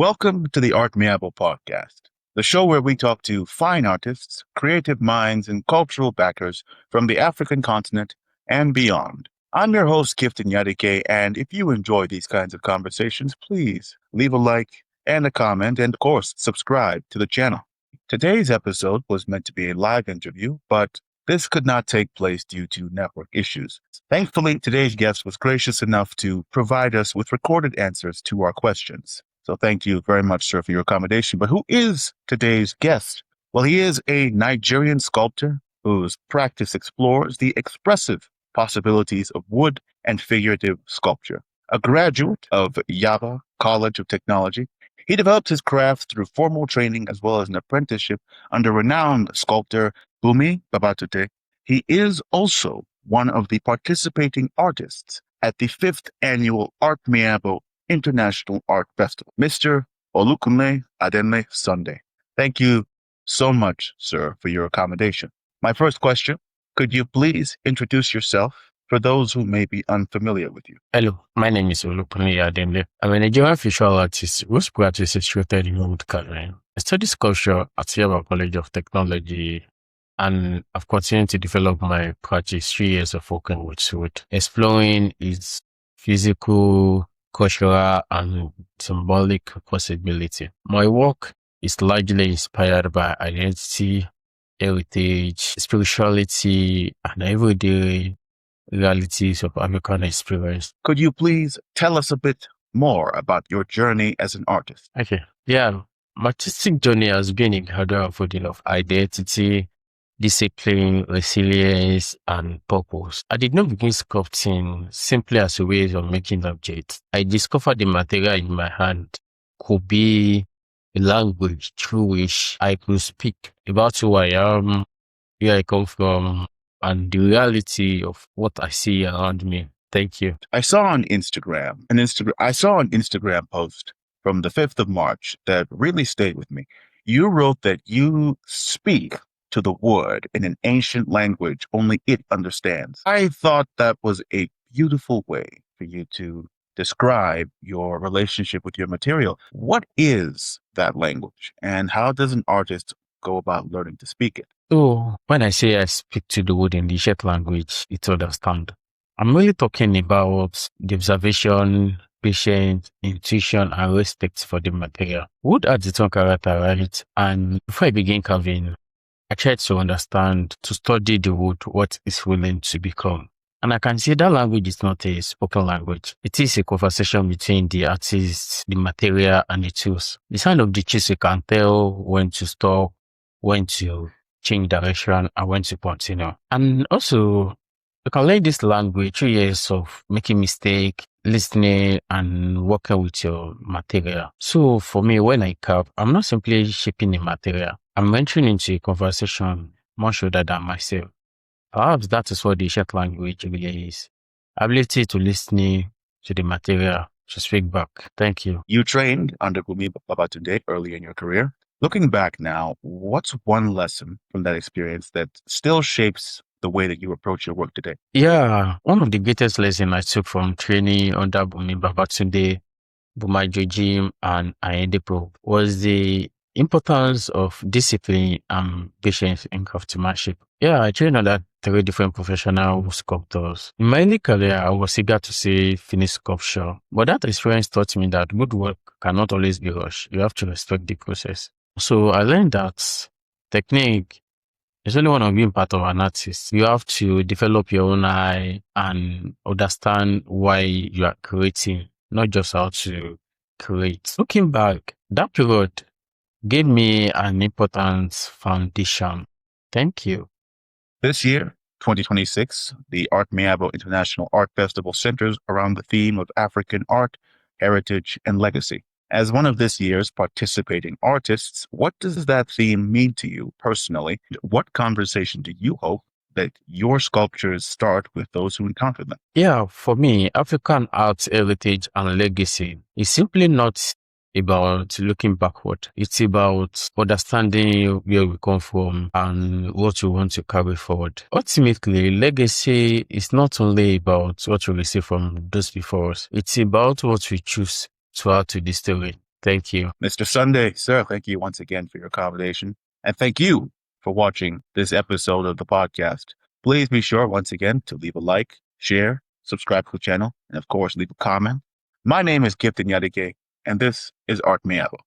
Welcome to the ArtMiabo Podcast, the show where we talk to fine artists, creative minds, and cultural backers from the African continent and beyond. I'm your host, Gifton Yadike, and if you enjoy these kinds of conversations, please leave a like and a comment, and of course, subscribe to the channel. Today's episode was meant to be a live interview, but this could not take place due to network issues. Thankfully, today's guest was gracious enough to provide us with recorded answers to our questions. So thank you very much, sir, for your accommodation. But who is today's guest? Well, he is a Nigerian sculptor whose practice explores the expressive possibilities of wood and figurative sculpture. A graduate of Yaba College of Technology, he developed his craft through formal training as well as an apprenticeship under renowned sculptor Bumi Babatute. He is also one of the participating artists at the 5th annual ArtMiabo International Art Festival, Mr. Olukunle Adenle Sunday. Thank you so much, sir, for your accommodation. My first question, could you please introduce yourself for those who may be unfamiliar with you? Hello, my name is Olukunle Adenle. I'm a Nigerian visual artist whose practice is rooted in wood carving. I studied sculpture at ArtMiabo College of Technology, and I've continued to develop my practice 3 years of working with wood, exploring its physical, cultural, and symbolic possibility. My work is largely inspired by identity, heritage, spirituality, and everyday realities of African experience. Could you please tell us a bit more about your journey as an artist? Okay. Yeah. My artistic journey has been a gradual unfolding of identity, discipline, resilience, and purpose. I did not begin sculpting simply as a way of making objects. I discovered the material in my hand could be a language through which I could speak about who I am, where I come from, and the reality of what I see around me. Thank you. I saw on Instagram an Instagram post from the 5th of March that really stayed with me. You wrote that you speak to the wood in an ancient language only it understands. I thought that was a beautiful way for you to describe your relationship with your material. What is that language, and how does an artist go about learning to speak it? So when I say I speak to the wood in the shared language, it's understand. I'm really talking about the observation, patience, intuition, and respect for the material. Wood has its own character, right? And before I begin carving, I tried to understand, to study the wood, what it's willing to become. And I can see that language is not a spoken language. It is a conversation between the artist, the material, and the tools. The sound of the chisel can tell when to stop, when to change direction, and when to continue. And also, you can learn this language through years of making mistakes, listening, and working with your material. So for me, when I carve, I'm not simply shaping the material. I'm entering into a conversation much older than myself. Perhaps that is what the shared language really is. Ability to listen to the material, to speak back. Thank you. You trained under Bumi Babatunde early in your career. Looking back now, what's one lesson from that experience that still shapes the way that you approach your work today? Yeah, one of the greatest lessons I took from training under Bumi Babatunde, Buma Jojim, and Ayende Pro was the importance of discipline and patience in craftsmanship. Yeah, I trained under 3 different professional sculptors. In my early career, I was eager to see finished sculpture, but that experience taught me that good work cannot always be rushed. You have to respect the process. So I learned that technique is only one of being part of an artist. You have to develop your own eye and understand why you are creating, not just how to create. Looking back, that period gave me an important foundation. Thank you. This year, 2026, the ArtMiabo International Art Festival centers around the theme of African art, heritage, and legacy. As one of this year's participating artists, what does that theme mean to you personally? What conversation do you hope that your sculptures start with those who encounter them? Yeah, for me, African art, heritage, and legacy is simply not about looking backward. It's about understanding where we come from and what we want to carry forward. Ultimately, legacy is not only about what we receive from those before us. It's about what we choose to add to the story. Thank you. Mr. Sunday, sir, thank you once again for your accommodation. And thank you for watching this episode of the podcast. Please be sure once again to leave a like, share, subscribe to the channel, and of course, leave a comment. My name is Gifton Yadike, and this is ArtMiabo.